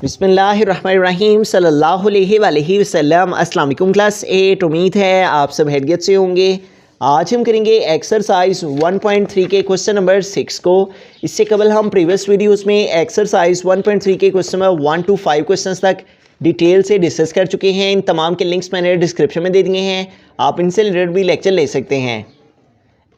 बिस्मिल्लाहिर्रहमानिर्रहीम सल्लल्लाहु अलैहि वसल्लम। अस्सलाम वालेकुम क्लास 8। उम्मीद है आप सब हैरियत से होंगे। आज हम करेंगे एक्सरसाइज 1.3 के क्वेश्चन नंबर 6 को। इससे कबल हम प्रीवियस वीडियोस में एक्सरसाइज 1.3 के क्वेश्चन नंबर 1 to 5 क्वेश्चंस तक डिटेल से डिस्कस कर चुके हैं। इन तमाम के लिंक्स मैंने डिस्क्रिप्शन में दे दिए हैं, आप इनसे रिलेटेड भी लेक्चर ले सकते हैं।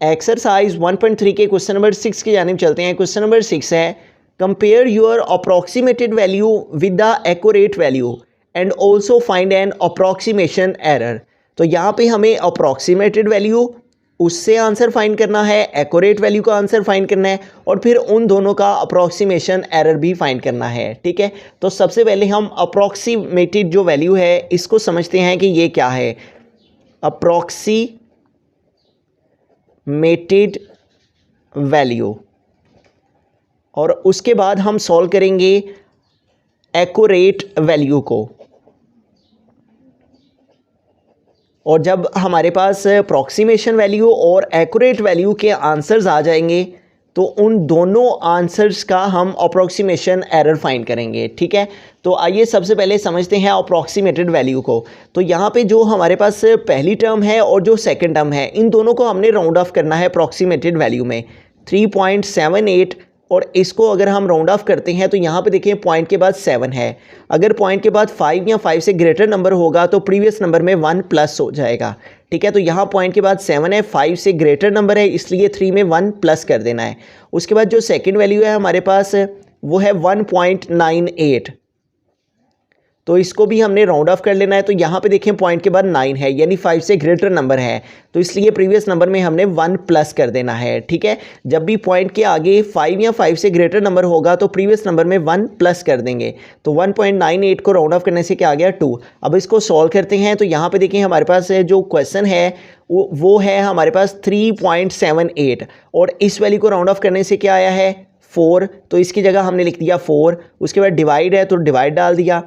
एक्सरसाइज 1.3 के क्वेश्चन नंबर 6 की जानिब चलते हैं। क्वेश्चन नंबर 6 है, compare your approximated value with the accurate value and also find an approximation error. तो यहाँ पे हमें अप्रॉक्सीमेटेड वैल्यू उससे आंसर फाइंड करना है, एक्यूरेट वैल्यू का आंसर फाइंड करना है और फिर उन दोनों का अप्रॉक्सीमेशन एरर भी फाइंड करना है। ठीक है, तो सबसे पहले हम अप्रॉक्सीमेटेड जो वैल्यू है इसको समझते हैं कि ये क्या है। अप्रॉक्सीमेटेड वैल्यू, और उसके बाद हम सॉल्व करेंगे एक्यूरेट वैल्यू को। और जब हमारे पास अप्रॉक्सीमेशन वैल्यू और एक्यूरेट वैल्यू के आंसर्स आ जाएंगे तो उन दोनों आंसर्स का हम अप्रॉक्सीमेशन एरर फाइंड करेंगे। ठीक है, तो आइए सबसे पहले समझते हैं अप्रॉक्सीमेटेड वैल्यू को। तो यहाँ पे जो हमारे पास पहली टर्म है और जो सेकंड टर्म है, इन दोनों को हमने राउंड ऑफ करना है अप्रॉक्सीमेटेड वैल्यू में 3.78। और इसको अगर हम राउंड ऑफ करते हैं तो यहाँ पे देखिए पॉइंट के बाद 7 है। अगर पॉइंट के बाद 5 या 5 से ग्रेटर नंबर होगा तो प्रीवियस नंबर में 1 प्लस हो जाएगा। ठीक है, तो यहाँ पॉइंट के बाद 7 है, 5 से ग्रेटर नंबर है, इसलिए 3 में 1 प्लस कर देना है। उसके बाद जो सेकंड वैल्यू है हमारे पास वो है 1.98, तो इसको भी हमने राउंड ऑफ कर लेना है। तो यहाँ पे देखें पॉइंट के बाद 9 है, यानी 5 से ग्रेटर नंबर है, तो इसलिए प्रीवियस नंबर में हमने 1 प्लस कर देना है। ठीक है, जब भी पॉइंट के आगे 5 या 5 से ग्रेटर नंबर होगा तो प्रीवियस नंबर में 1 प्लस कर देंगे। तो 1.98 को राउंड ऑफ करने से क्या आ गया 2। अब इसको सॉल्व करते हैं। तो यहाँ पे देखिए हमारे पास जो क्वेश्चन है वो है हमारे पास 3.78 और इस वैल्यू को राउंड ऑफ करने से क्या आया है 4, तो इसकी जगह हमने लिख दिया 4। उसके बाद डिवाइड है तो डिवाइड डाल दिया।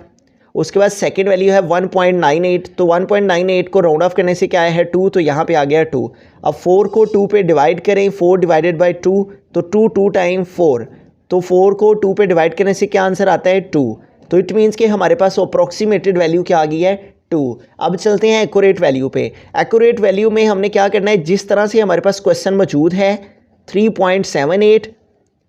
उसके बाद सेकंड वैल्यू है 1.98, तो 1.98 को राउंड ऑफ करने से क्या आया है 2, तो यहाँ पे आ गया 2। अब 4 को 2 पे डिवाइड करें, 4 डिवाइडेड बाय 2, तो 2 टाइम 4, तो 4 को 2 पे डिवाइड करने से क्या आंसर आता है 2। तो इट मीन्स कि हमारे पास अप्रॉक्सीमेटेड वैल्यू क्या आ गई है 2। अब चलते हैं एक्यूरेट वैल्यू पे। एक्यूरेट वैल्यू में हमने क्या करना है, जिस तरह से हमारे पास क्वेश्चन मौजूद है 3.78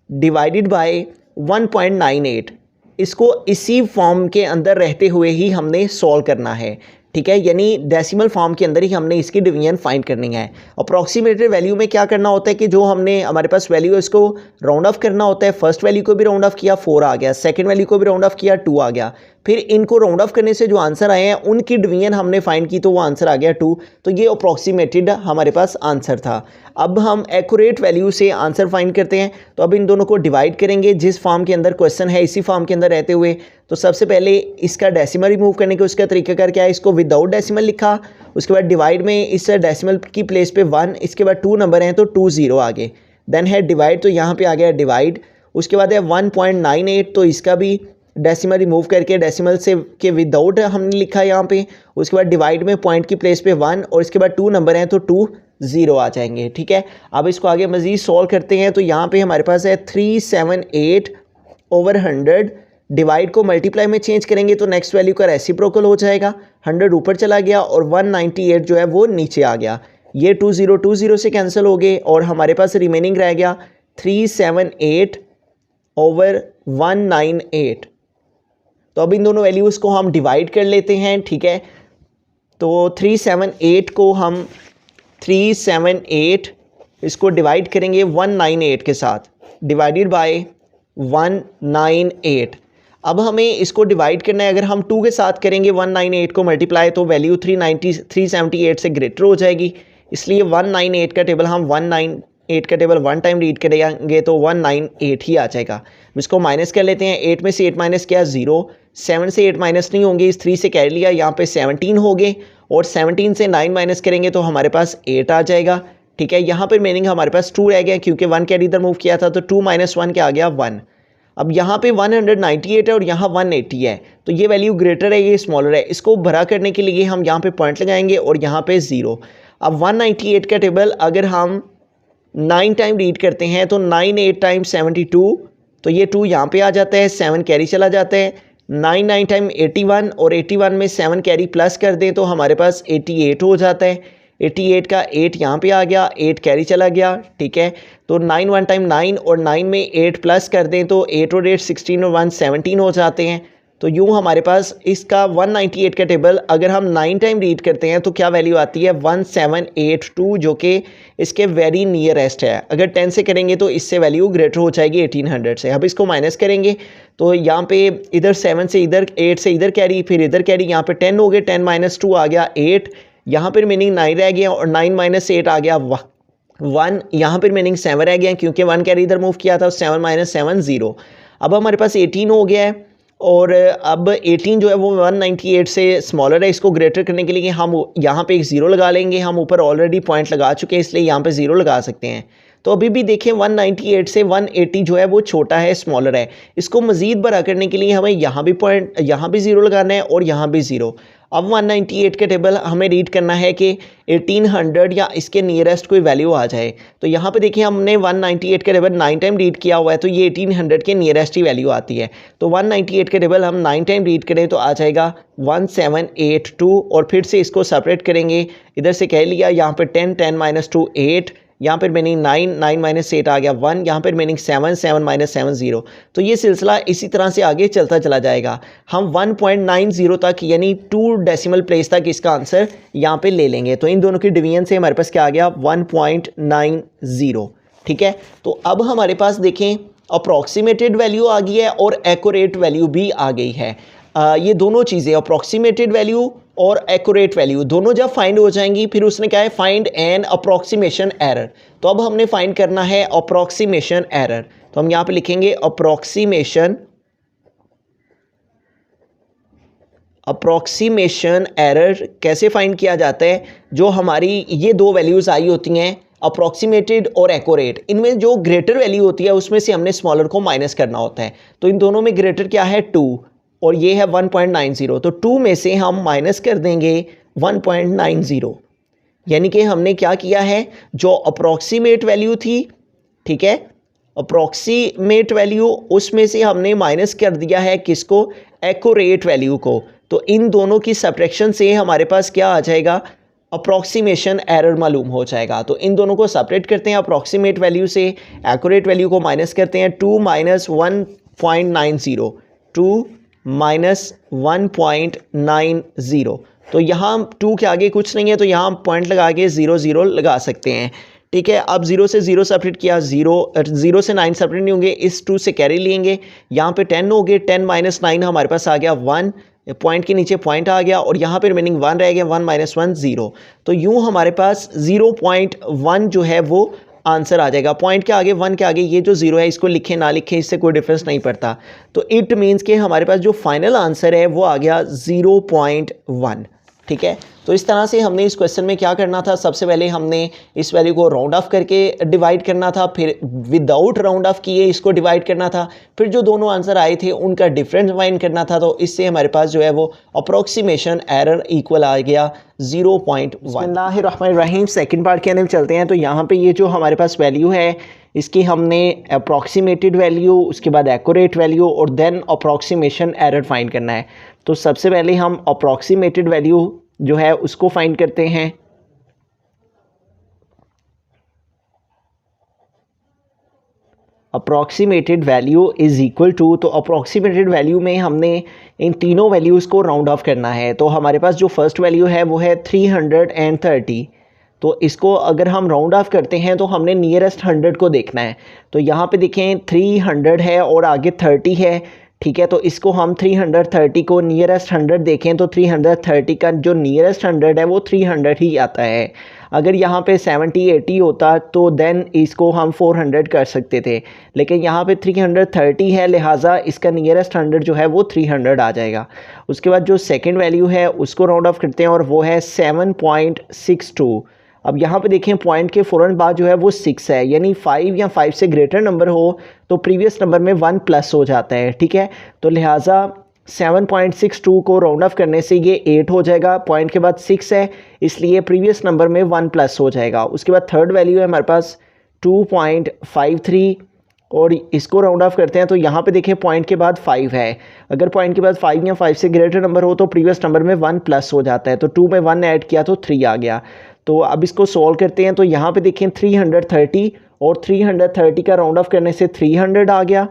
डिवाइडेड बाय 1.98, इसको इसी फॉर्म के अंदर रहते हुए ही हमने सॉल्व करना है। ठीक है, यानी डेसिमल फॉर्म के अंदर ही हमने इसकी डिवीजन फाइंड करनी है। अप्रॉक्सीमेटेड वैल्यू में क्या करना होता है कि जो हमने हमारे पास वैल्यू है इसको राउंड ऑफ करना होता है। फर्स्ट वैल्यू को भी राउंड ऑफ किया 4 आ गया, सेकंड वैल्यू को भी राउंड ऑफ किया 2 आ गया, फिर इनको राउंड ऑफ करने से जो आंसर आए हैं उनकी डिवीजन हमने फाइंड की तो वो आंसर आ गया 2। तो ये अप्रॉक्सीमेटेड हमारे पास आंसर था। अब हम एक्यूरेट वैल्यू से आंसर फाइंड करते हैं। तो अब इन दोनों को डिवाइड करेंगे, जिस फॉर्म के अंदर क्वेश्चन है इसी फॉर्म के अंदर रहते हुए। तो सबसे पहले इसका डेसिमल रिमूव करने के उसका तरीकाकार क्या है, इसको विदाउट डेसिमल लिखा। उसके बाद डिवाइड में इस डेसिमल की प्लेस पे 1, इसके बाद 2 नंबर हैं तो 2 0 आगे, देन है डिवाइड, तो यहाँ पे आ गया डिवाइड। उसके बाद है 1.98, तो इसका भी डेसिमल रिमूव करके डेसिमल से के विदाउट हमने लिखा यहाँ पे। उसके बाद डिवाइड में पॉइंट की प्लेस पे 1 और इसके बाद 2 नंबर हैं तो 2 0 आ जाएंगे। ठीक है, अब इसको आगे मज़ीद सॉल्व करते हैं। तो यहाँ पे हमारे पास है 378/100, डिवाइड को मल्टीप्लाई में चेंज करेंगे तो नेक्स्ट वैल्यू का रेसिप्रोकल हो जाएगा, 100 ऊपर चला गया और 198 जो है वो नीचे आ गया। ये 2 0 से कैंसिल हो गए और हमारे पास रिमेनिंग रह गया 378/198। तो अब इन दोनों वैल्यूज़ को हम डिवाइड कर लेते हैं। ठीक है, तो 378 को हम 378 इसको डिवाइड करेंगे 198 के साथ, डिवाइडेड बाय 198। अब हमें इसको डिवाइड करना है, अगर हम 2 के साथ करेंगे 198 को मल्टीप्लाई तो वैल्यू 378 से ग्रेटर हो जाएगी, इसलिए 198 का टेबल हम 198 का टेबल 1 टाइम रीड करेंगे तो 198 ही आ जाएगा। इसको माइनस कर लेते हैं, 8 में से 8 माइनस किया 0, 7 से 8 माइनस नहीं होंगे, इस 3 से कैरी लिया, यहाँ पे 17 हो गए और 17 से 9 माइनस करेंगे तो हमारे पास 8 आ जाएगा। ठीक है, यहाँ पर मीनिंग हमारे पास 2 रह गया क्योंकि 1 कैरी इधर मूव किया था, तो 2 - 1 क्या आ गया 1। अब यहाँ पे 198 है और यहाँ 180 है, तो ये वैल्यू ग्रेटर है, ये स्मॉलर है। इसको भरा करने के लिए हम यहाँ पे पॉइंट लगाएंगे और यहाँ पे 0। अब 198 का टेबल अगर हम 9 टाइम रीड करते हैं तो 9 8 टाइम 72, तो ये 2 यहाँ पे आ जाता है, 7 कैरी चला जाता है, 9 9 टाइम 81 और 81 में 7 कैरी प्लस कर दें तो हमारे पास 88 हो जाता है। 88 का 8 यहाँ पे आ गया, 8 कैरी चला गया, ठीक है। तो 9 1 टाइम 9 और 9 में 8 प्लस कर दें तो 8 और 8 16 और 1 17 हो जाते हैं। तो यूँ हमारे पास इसका 198 का टेबल अगर हम 9 टाइम रीड करते हैं तो क्या वैल्यू आती है 1782, जो कि इसके वेरी नियरेस्ट है। अगर 10 से करेंगे तो इससे वैल्यू ग्रेटर हो जाएगी 1800 से। अब इसको माइनस करेंगे तो यहाँ पे इधर 7 से इधर, 8 से इधर कैरी, फिर इधर कैरी, यहाँ पे 10 हो गए, 10 माइनस 2 आ गया 8, यहाँ पर मीनिंग 9 रह गया और 9 माइनस 8 आ गया 1, यहाँ पर मीनिंग 7 रह गया क्योंकि 1 कैरी इधर मूव किया था, 7 माइनस 7 0। अब हमारे पास 18 हो गया है और अब 18 जो है वो 198 से स्मॉलर है। इसको ग्रेटर करने के लिए हम यहाँ पे एक ज़ीरो लगा लेंगे। हम ऊपर ऑलरेडी पॉइंट लगा चुके हैं इसलिए यहाँ पे ज़ीरो लगा सकते हैं। तो अभी भी देखें 198 से 180 जो है वो छोटा है, स्मॉलर है। इसको मज़ीद बड़ा करने के लिए हमें यहाँ भी पॉइंट, यहाँ भी ज़ीरो लगाना है और यहाँ भी ज़ीरो। अब 198 का टेबल हमें रीड करना है कि 1800 या इसके नियरेस्ट कोई वैल्यू आ जाए। तो यहाँ पे देखिए हमने 198 का टेबल 9 टाइम रीड किया हुआ है तो ये 1800 के नियरेस्ट ही वैल्यू आती है। तो 198 का टेबल हम 9 टाइम रीड करें तो आ जाएगा 1782 और फिर से इसको सेपरेट करेंगे। इधर से कह लिया, यहाँ पर 10 10 माइनस 2 8, यहाँ पर मीनिंग 9 9 माइनस 8 आ गया 1, यहाँ पर मीनिंग 7 7 माइनस 7 0। तो ये सिलसिला इसी तरह से आगे चलता चला जाएगा। हम 1.90 तक यानी 2 डेसिमल प्लेस तक इसका आंसर यहाँ पे ले लेंगे। तो इन दोनों की डिवीजन से हमारे पास क्या आ गया 1.90, ठीक है। तो अब हमारे पास देखें अप्रॉक्सीमेटेड वैल्यू आ गई है और एक्यूरेट वैल्यू भी आ गई है। ये दोनों चीज़ें अप्रॉक्सीमेटेड वैल्यू और एक्यूरेट वैल्यू दोनों जब फाइंड हो जाएंगी फिर उसने क्या है फाइंड एन अप्रॉक्सीमेशन एरर। तो अब हमने फाइंड करना है अप्रॉक्सीमेशन एरर। तो हम यहाँ पे लिखेंगे अप्रॉक्सीमेशन एरर कैसे फाइंड किया जाता है। जो हमारी ये दो वैल्यूज़ आई होती हैं अप्रॉक्सीमेटेड और एक्यूरेट, इनमें जो ग्रेटर वैल्यू होती है उसमें से हमने स्मॉलर को माइनस करना होता है। तो इन दोनों में ग्रेटर क्या है 2 और ये है 1.90। तो 2 में से हम माइनस कर देंगे 1.90, यानी कि हमने क्या किया है जो अप्रॉक्सीमेट वैल्यू थी, ठीक है, अप्रॉक्सीमेट वैल्यू उसमें से हमने माइनस कर दिया है किसको, एक्यूरेट वैल्यू को। तो इन दोनों की सब्ट्रैक्शन से हमारे पास क्या आ जाएगा अप्रॉक्सीमेशन एरर मालूम हो जाएगा। तो इन दोनों को सेपरेट करते हैं, अप्रॉक्सीमेट वैल्यू से एक्यूरेट वैल्यू को माइनस करते हैं। 2 माइनस 1.90, 2 माइनस 1.90। तो यहाँ 2 के आगे कुछ नहीं है तो यहाँ हम पॉइंट लगा के 0 0 लगा सकते हैं, ठीक है। अब 0 से 0 सेपरेट किया, 0 से 9 सेपरेट नहीं होंगे, इस 2 से कैरी लेंगे, यहाँ पे 10 हो गए, 10 माइनस 9 हमारे पास आ गया 1, पॉइंट के नीचे पॉइंट आ गया और यहाँ पे मीनिंग 1 रह गया, 1 माइनस 1 0। तो यूँ हमारे पास 0.1 जो है वो आंसर आ जाएगा। पॉइंट के आगे 1 के आगे ये जो 0 है इसको लिखें ना लिखें इससे कोई डिफरेंस नहीं पड़ता। तो इट मीन्स कि हमारे पास जो फाइनल आंसर है वो आ गया 0.1, ठीक है। तो इस तरह से हमने इस क्वेश्चन में क्या करना था, सबसे पहले हमने इस वैल्यू को राउंड ऑफ करके डिवाइड करना था, फिर विदाउट राउंड ऑफ किए इसको डिवाइड करना था, फिर जो दोनों आंसर आए थे उनका डिफरेंस फाइंड करना था। तो इससे हमारे पास जो है वो अप्रॉक्सीमेशन एरर इक्वल आ गया 0.1। बिस्मिल्लाहिर्रहमानिर्रहीम, सेकंड पार्ट के अंदर चलते हैं। तो यहाँ पे ये जो हमारे पास वैल्यू है इसकी हमने अप्रॉक्सीमेटेड वैल्यू, उसके बाद एक्यूरेट वैल्यू और देन अप्रॉक्सीमेशन एरर फाइंड करना है। तो सबसे पहले हम अप्रॉक्सीमेटेड वैल्यू जो है उसको फाइंड करते हैं। Approximated value is equal to, तो अप्रॉक्सीमेटेड वैल्यू में हमने इन तीनों वैल्यूज़ को राउंड ऑफ करना है। तो हमारे पास जो फर्स्ट वैल्यू है वो है 330। तो इसको अगर हम राउंड ऑफ करते हैं तो हमने नियरेस्ट 100 को देखना है। तो यहाँ पे देखें 300 है और आगे 30 है, ठीक है। तो इसको हम 330 को नियरेस्ट 100 देखें तो 330 का जो नियरेस्ट 100 है वो 300 ही आता है। अगर यहाँ पे 70 80 होता तो देन इसको हम 400 कर सकते थे, लेकिन यहाँ पे 330 है लिहाजा इसका नियरेस्ट 100 जो है वो 300 आ जाएगा। उसके बाद जो सेकंड वैल्यू है उसको राउंड ऑफ करते हैं और वो है 7.62। अब यहाँ पे देखें पॉइंट के फ़ौरन बाद जो है वो 6 है, यानी 5 या 5 से ग्रेटर नंबर हो तो प्रीवियस नंबर में 1 प्लस हो जाता है, ठीक है। तो लिहाजा 7.62 को राउंड ऑफ करने से ये 8 हो जाएगा, पॉइंट के बाद 6 है इसलिए प्रीवियस नंबर में 1 प्लस हो जाएगा। उसके बाद थर्ड वैल्यू है हमारे पास 2.53, और इसको राउंड ऑफ करते हैं तो यहाँ पे देखें पॉइंट के बाद 5 है। अगर पॉइंट के बाद 5 या 5 से ग्रेटर नंबर हो तो प्रीवियस नंबर में 1 प्लस हो जाता है। तो 2 में 1 ऐड किया तो 3 आ गया। तो अब इसको सॉल्व करते हैं तो यहाँ पे देखें 330 और 330 का राउंड ऑफ करने से 300 आ गया,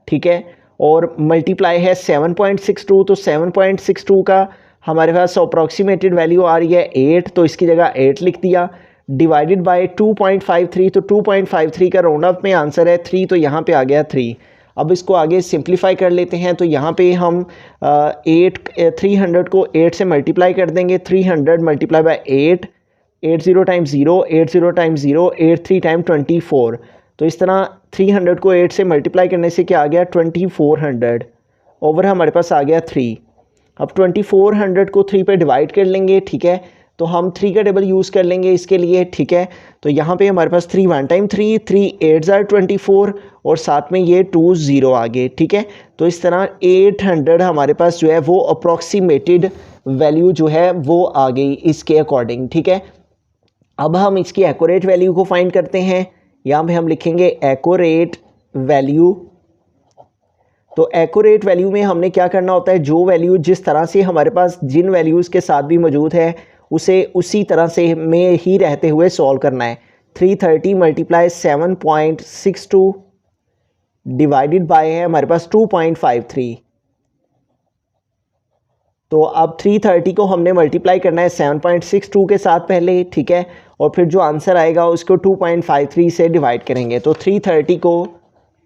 ठीक है। और मल्टीप्लाई है 7.62, तो 7.62 का हमारे पास अप्रॉक्सीमेटेड वैल्यू आ रही है 8, तो इसकी जगह 8 लिख दिया। डिवाइडेड बाय 2.53, तो 2.53 का राउंड ऑफ में आंसर है 3, तो यहाँ पे आ गया 3। अब इसको आगे सिंप्लीफाई कर लेते हैं तो यहाँ पे हम 300 को 8 से मल्टीप्लाई कर देंगे। 300 multiply by 8, 80 times 0, 80 times 0, 83 time 24। तो इस तरह 300 को 8 से मल्टीप्लाई करने से क्या आ गया 2400, ओवर हमारे पास आ गया 3। अब 2400 को 3 पे डिवाइड कर लेंगे, ठीक है। तो हम 3 का टेबल यूज़ कर लेंगे इसके लिए, ठीक है। तो यहाँ पे हमारे पास 3 1 टाइम 3, 3 8 are 24 और साथ में ये 2 0 आ गए, ठीक है। तो इस तरह 800 हमारे पास जो है वो अप्रॉक्सीमेटेड वैल्यू जो है वो आ गई इसके अकॉर्डिंग, ठीक है। अब हम इसकी एक्यूरेट वैल्यू को फाइंड करते हैं। यहाँ पे हम लिखेंगे एक्यूरेट वैल्यू। तो एक्यूरेट वैल्यू में हमने क्या करना होता है, जो वैल्यू जिस तरह से हमारे पास जिन वैल्यूज़ के साथ भी मौजूद है उसे उसी तरह से में ही रहते हुए सॉल्व करना है। 330 मल्टीप्लाई 7.62 डिवाइडेड बाय है हमारे पास 2.53। तो अब 330 को हमने मल्टीप्लाई करना है 7.62 के साथ पहले, ठीक है। और फिर जो आंसर आएगा उसको 2.53 से डिवाइड करेंगे। तो 330 को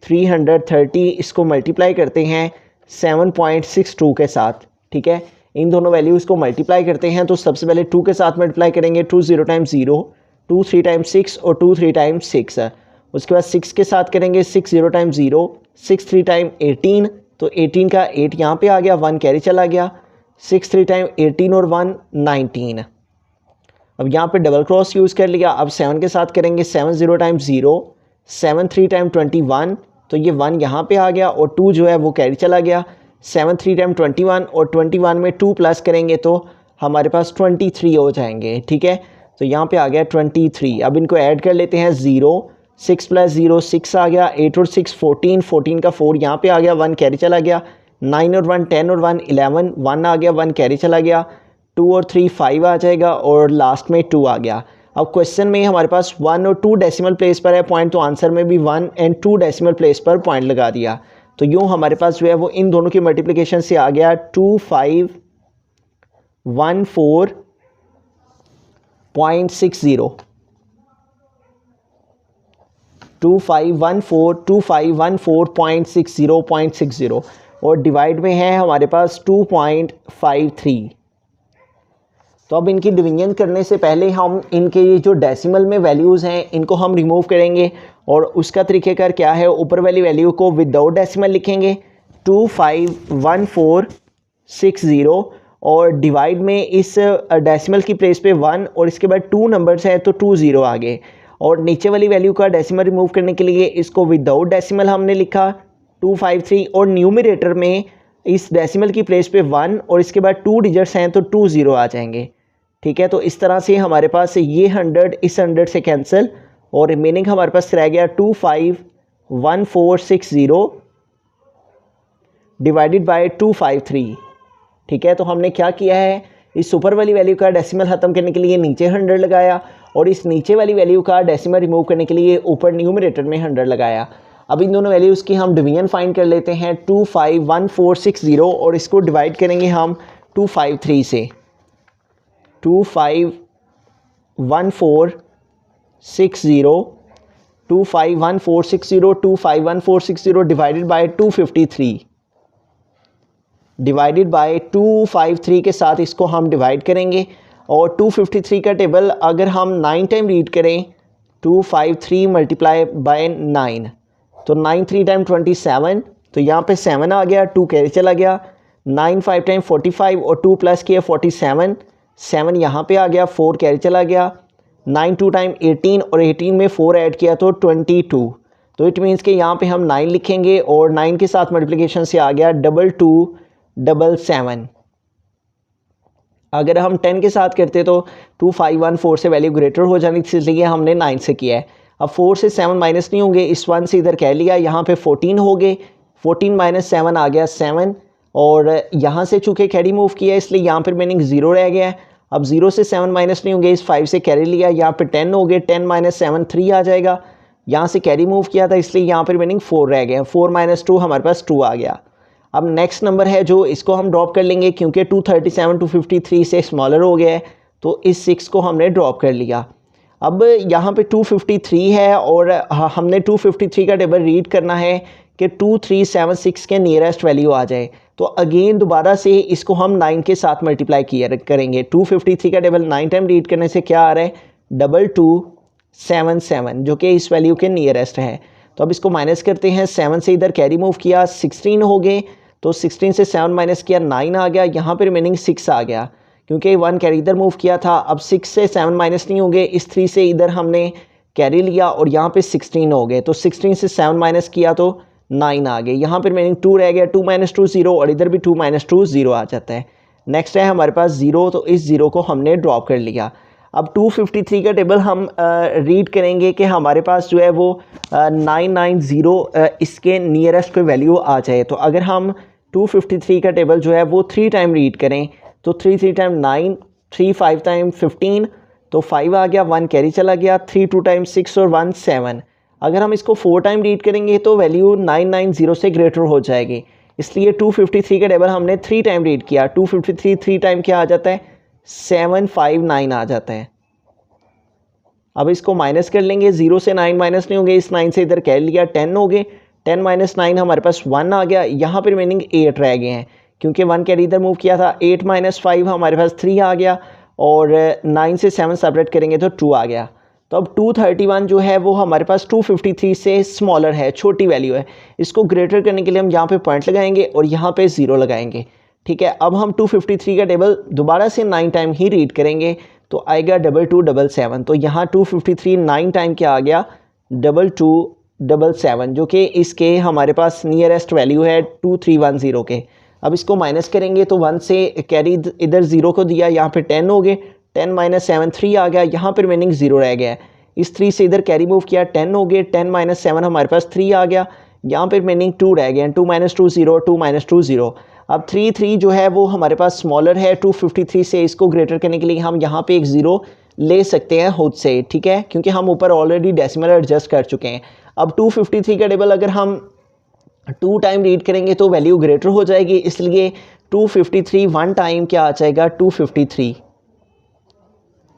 330 इसको मल्टीप्लाई करते हैं 7.62 के साथ, ठीक है। इन दोनों वैल्यूज़ को मल्टीप्लाई करते हैं तो सबसे पहले 2 के साथ मल्टीप्लाई करेंगे। 2 0 टाइम्स 0, 2 3 टाइम्स 6 और 2 3 टाइम्स 6। उसके बाद 6 के साथ करेंगे 6 0 टाइम्स 0, 6 3 टाइम 18, तो 18 का 8 यहाँ पे आ गया, 1 कैरी चला गया। 6 3 टाइम 18 और 1 19। अब यहाँ पे डबल क्रॉस यूज़ कर लिया। अब 7 के साथ करेंगे 7 0 टाइम्स 0, 7 3 टाइम 21, तो ये 1 यहाँ पे आ गया और 2 जो है वो कैरी चला गया। 7 3 टाइम 21 और 21 में 2 प्लस करेंगे तो हमारे पास 23 हो जाएंगे, ठीक है। तो यहाँ पे आ गया 23। अब इनको ऐड कर लेते हैं। 0 6 प्लस 0 6 आ गया, 8 और 6 14, 14 का 4 यहाँ पे आ गया, 1 कैरी चला गया। 9 और 1 10 और 1 11, 1 आ गया, 1 कैरी चला गया। 2 और 3 5 आ जाएगा और लास्ट में 2 आ गया। अब क्वेश्चन में हमारे पास 1 और 2 डेसिमल प्लेस पर है पॉइंट, तो आंसर में भी 1 और 2 डेसिमल प्लेस पर पॉइंट लगा दिया। तो यूँ हमारे पास जो है वो इन दोनों की मल्टीप्लिकेशन से आ गया 2514.60, 2514.60 और डिवाइड में है हमारे पास 2.53। तो अब इनकी डिवीजन करने से पहले हम इनके ये जो डेसिमल में वैल्यूज़ हैं इनको हम रिमूव करेंगे और उसका तरीक़ेकार क्या है, ऊपर वाली वैल्यू को विदाउट डेसिमल लिखेंगे 251460 और डिवाइड में इस डेसिमल की प्लेस पे 1 और इसके बाद 2 नंबर्स हैं तो 2 0 आ गए। और नीचे वाली वैल्यू का डेसिमल रिमूव करने के लिए इसको विदाउट डेसिमल हमने लिखा 253 और न्यूमरेटर में इस डेसिमल की प्लेस पे 1 और इसके बाद 2 डिजिट्स हैं तो 2 0 आ जाएंगे, ठीक है। तो इस तरह से हमारे पास ये 100 इस 100 से कैंसिल और रिमेनिंग हमारे पास रह गया 251460 डिवाइडेड बाय 253, ठीक है। तो हमने क्या किया है, इस ऊपर वाली वैल्यू का डेसिमल ख़त्म करने के लिए नीचे 100 लगाया और इस नीचे वाली वैल्यू का डेसिमल रिमूव करने के लिए ऊपर न्यूमरेटर में 100 लगाया। अब इन दोनों वैल्यूज़ की हम डिवीजन फाइंड कर लेते हैं 251460 और इसको डिवाइड करेंगे हम 253 से। 251460 251460 डिवाइडेड बाय 253 डिवाइडेड बाय 253 के साथ इसको हम डिवाइड करेंगे और 253 का टेबल अगर हम 9 टाइम रीड करें 253 मल्टीप्लाई बाय 9 तो 9 3 टाइम 27, तो यहाँ पे 7 आ गया, 2 कैरी चला गया। 9 5 टाइम 45 और 2 प्लस किया 47, 7 यहाँ पे आ गया, 4 कैरी चला गया। 9 2 टाइम 18 और 18 में 4 ऐड किया तो 22, तो इट मीन्स कि यहाँ पे हम 9 लिखेंगे और 9 के साथ मल्टीप्लिकेशन से आ गया 2277। अगर हम 10 के साथ करते तो 2514 से वैल्यू ग्रेटर हो जानी थी, इसलिए हमने 9 से किया है। अब 4 से 7 माइनस नहीं होंगे, इस 1 से इधर कह लिया, यहाँ पे 14 हो गए, 14 माइनस 7 आ गया 7, और यहाँ से चूँकि कैरी मूव किया इसलिए यहाँ पर मीनिंग 0 रह गया है। अब 0 से 7 माइनस नहीं होंगे, इस 5 से कैरी लिया, यहाँ पे 10 हो गए, 10 माइनस 7 3 आ जाएगा। यहाँ से कैरी मूव किया था इसलिए यहाँ पर मीनिंग 4 रह गए, 4 माइनस 2 हमारे पास 2 आ गया। अब नेक्स्ट नंबर है जो इसको हम ड्रॉप कर लेंगे, क्योंकि 237 253 से स्मॉलर हो गया है तो इस 6 को हमने ड्रॉप कर लिया। अब यहाँ पे 253 है और हमने 253 का टेबल रीड करना है कि 2376 के नियरेस्ट वैल्यू आ जाए। तो अगेन दोबारा से इसको हम 9 के साथ मल्टीप्लाई किया करेंगे। 253 का टेबल 9 टाइम रीड करने से क्या आ रहा है, 2277, जो कि इस वैल्यू के नियरेस्ट है। तो अब इसको माइनस करते हैं, 7 से इधर कैरी मूव किया, 16 हो गए, तो 16 से 7 माइनस किया, 9 आ गया, यहाँ पर रिमेनिंग 6 आ गया क्योंकि 1 कैरी इधर मूव किया था। अब 6 से 7 माइनस नहीं होंगे, इस 3 से इधर हमने कैरी लिया और यहाँ पे 16 हो गए, तो 16 से 7 माइनस किया तो 9 आ गए, यहाँ पर रिमेनिंग 2 रह गया, 2 माइनस 2 0, और इधर भी 2 माइनस 2 0 आ जाता है। नेक्स्ट है हमारे पास 0, तो इस 0 को हमने ड्रॉप कर लिया। अब 253 का टेबल हम रीड करेंगे कि हमारे पास जो है वो 990 इसके नियरेस्ट पे वैल्यू आ जाए। तो अगर हम 253 का टेबल जो है वो 3 टाइम रीड करें, तो 3 3 टाइम 9, 3 5 टाइम 15, तो 5 आ गया, 1 कैरी चला गया, 3 2 टाइम 6 और 1 7। अगर हम इसको 4 टाइम रीड करेंगे तो वैल्यू 990 से ग्रेटर हो जाएगी, इसलिए 253 का टेबल हमने 3 टाइम रीड किया। 253 3 टाइम क्या आ जाता है, 759 आ जाता है। अब इसको माइनस कर लेंगे, 0 से 9 माइनस नहीं होंगे, इस 9 से इधर कह लिया, 10 हो गए, 10 माइनस 9 हमारे पास 1 आ गया, यहाँ पर रिमेनिंग 8 रह गए हैं क्योंकि 1 कैरी इधर मूव किया था। 8 माइनस 5 हमारे पास 3 आ गया, और 9 से 7 सेपरेट करेंगे तो 2 आ गया। तो अब 231 जो है वो हमारे पास 253 से स्मॉलर है, छोटी वैल्यू है। इसको ग्रेटर करने के लिए हम यहाँ पे पॉइंट लगाएंगे और यहाँ पे 0 लगाएंगे, ठीक है। अब हम 253 का टेबल दोबारा से 9 टाइम ही रीड करेंगे, तो आएगा 2277। तो यहाँ 253 9 टाइम क्या आ गया, 2277, जो कि इसके हमारे पास नियरेस्ट वैल्यू है 2310 के। अब इसको माइनस करेंगे तो 1 से कैरी इधर 0 को दिया, यहाँ पे 10 हो गए, 10 माइनस 7 3 आ गया, यहाँ पर रिमेनिंग 0 रह गया। इस 3 से इधर कैरी मूव किया, 10 हो गए, 10 माइनस 7 हमारे पास 3 आ गया, यहाँ पर रिमेनिंग 2 रह गया, 2 माइनस 2 0, 2 माइनस 2 0। अब 3 जो है वो हमारे पास स्मॉलर है 253 से, इसको ग्रेटर करने के लिए हम यहाँ पे एक 0 ले सकते हैं खुद से, ठीक है, क्योंकि हम ऊपर ऑलरेडी डेसिमल एडजस्ट कर चुके हैं। अब 253 का टेबल अगर हम 2 टाइम रीड करेंगे तो वैल्यू ग्रेटर हो जाएगी, इसलिए 253 1 टाइम क्या आ जाएगा, 253।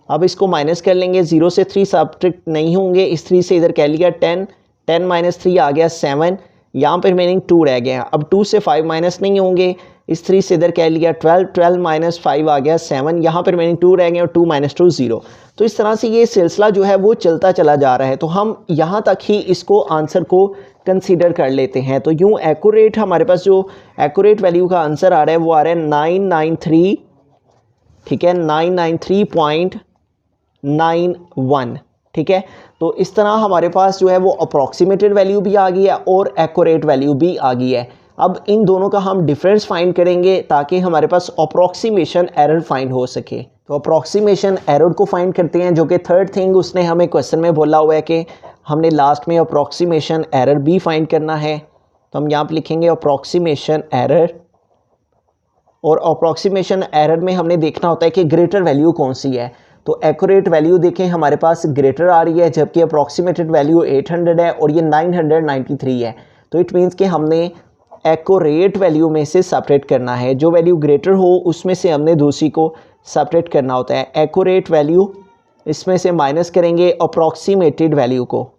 अब इसको माइनस कर लेंगे, 0 से 3 सब्ट्रैक्ट नहीं होंगे, इस 3 से इधर कह लिया 10, 10 माइनस 3 आ गया 7, यहाँ पर रिमेनिंग 2 रह गया। अब 2 से 5 माइनस नहीं होंगे, इस 3 से इधर कह लिया 12, 12 माइनस 5 आ गया 7, यहाँ पर रिमेनिंग 2 रह गए और 2 माइनस 2 0। तो इस तरह से ये सिलसिला जो है वो चलता चला जा रहा है। तो हम यहाँ तक ही इसको आंसर को कंसीडर कर लेते हैं। तो यूँ एक्यूरेट हमारे पास जो एक्यूरेट वैल्यू का आंसर आ रहा है वो आ रहा है 993, ठीक है, 993.91, ठीक है। तो इस तरह हमारे पास जो है वो अप्रॉक्सीमेटेड वैल्यू भी आ गई है और एक्यूरेट वैल्यू भी आ गई है। अब इन दोनों का हम डिफरेंस फाइंड करेंगे ताकि हमारे पास अप्रॉक्सीमेशन एरर फाइंड हो सके। तो अप्रॉक्सीमेशन एरर को फाइंड करते हैं, जो कि थर्ड थिंग उसने हमें क्वेश्चन में बोला हुआ है कि हमने लास्ट में अप्रॉक्सीमेशन एरर भी फाइंड करना है। तो हम यहाँ पर लिखेंगे अप्रॉक्सीमेशन एरर, और अप्रॉक्सीमेशन एरर में हमने देखना होता है कि ग्रेटर वैल्यू कौन सी है। तो एक्यूरेट वैल्यू देखें हमारे पास ग्रेटर आ रही है, जबकि अप्रॉक्सीमेटेड वैल्यू 800 है और ये 993 है। तो इट मीन्स कि हमने एक्यूरेट वैल्यू में से सेपरेट करना है, जो वैल्यू ग्रेटर हो उसमें से हमने दूसरी को सेपरेट करना होता है। एक्यूरेट वैल्यू इसमें से माइनस करेंगे अप्रॉक्सीमेटेड वैल्यू को।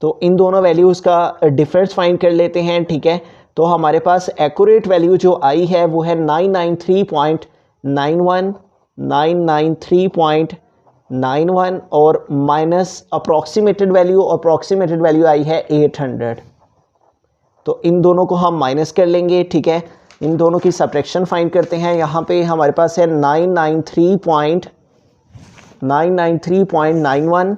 तो इन दोनों वैल्यूज़ का डिफरेंस फाइंड कर लेते हैं, ठीक है। तो हमारे पास एक्यूरेट वैल्यू जो आई है वो है 993.91, 993.91 और माइनस अप्रॉक्सीमेटेड वैल्यू आई है 800। तो इन दोनों को हम माइनस कर लेंगे, ठीक है। इन दोनों की सब्ट्रैक्शन फाइंड करते हैं। यहाँ पे हमारे पास है 993.91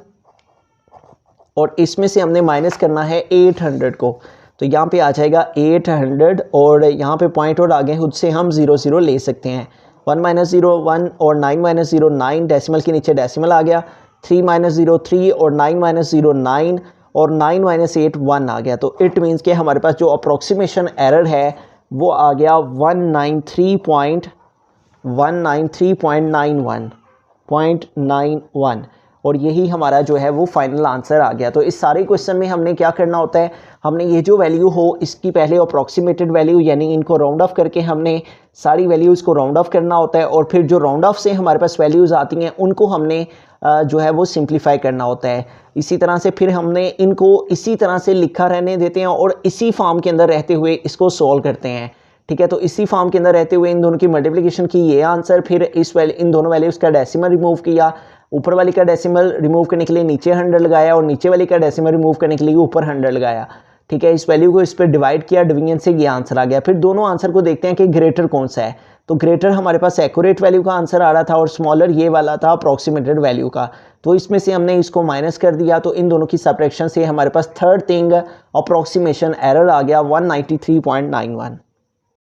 और इसमें से हमने माइनस करना है 800 को। तो यहाँ पे आ जाएगा 800 और यहाँ पे पॉइंट और आगे खुद से हम 0 0 ले सकते हैं। 1 - 0 1 और 9 - 0 9, डेसिमल के नीचे डेसिमल आ गया, 3 माइनस 0 3 और 9 माइनस 0 9 और 9 माइनस 8 1 आ गया। तो इट मीन्स कि हमारे पास जो अप्रोक्सीमेशन एरर है वो आ गया 193.91 और यही हमारा जो है वो फाइनल आंसर आ गया। तो इस सारे क्वेश्चन में हमने क्या करना होता है, हमने ये जो वैल्यू हो इसकी पहले अप्रॉक्सीमेटेड वैल्यू यानी इनको राउंड ऑफ करके हमने सारी वैल्यूज़ को राउंड ऑफ करना होता है और फिर जो राउंड ऑफ से हमारे पास वैल्यूज़ आती हैं उनको हमने जो है वो सिंप्लीफाई करना होता है। इसी तरह से फिर हमने इनको इसी तरह से लिखा रहने देते हैं और इसी फॉर्म के अंदर रहते हुए इसको सॉल्व करते हैं। ठीक है, तो इसी फॉर्म के अंदर रहते हुए इन दोनों की मल्टीप्लिकेशन की ये आंसर, फिर इन दोनों वैल्यूज़ का डेसिमल रिमूव किया, ऊपर वाली का डेसिमल रिमूव करने के लिए नीचे 100 लगाया और नीचे वाली का डेसिमल रिमूव करने के लिए ऊपर 100 लगाया। ठीक है, इस वैल्यू को इस पर डिवाइड किया, डिवीजन से ये आंसर आ गया। फिर दोनों आंसर को देखते हैं कि ग्रेटर कौन सा है। तो ग्रेटर हमारे पास एक्यूरेट वैल्यू का आंसर आ रहा था और स्मॉलर ये वाला था अप्रॉक्सीमेटेड वैल्यू का। तो इसमें से हमने इसको माइनस कर दिया, तो इन दोनों की सब्ट्रैक्शन से हमारे पास थर्ड थिंग अप्रॉक्सीमेशन एरर आ गया 193.91।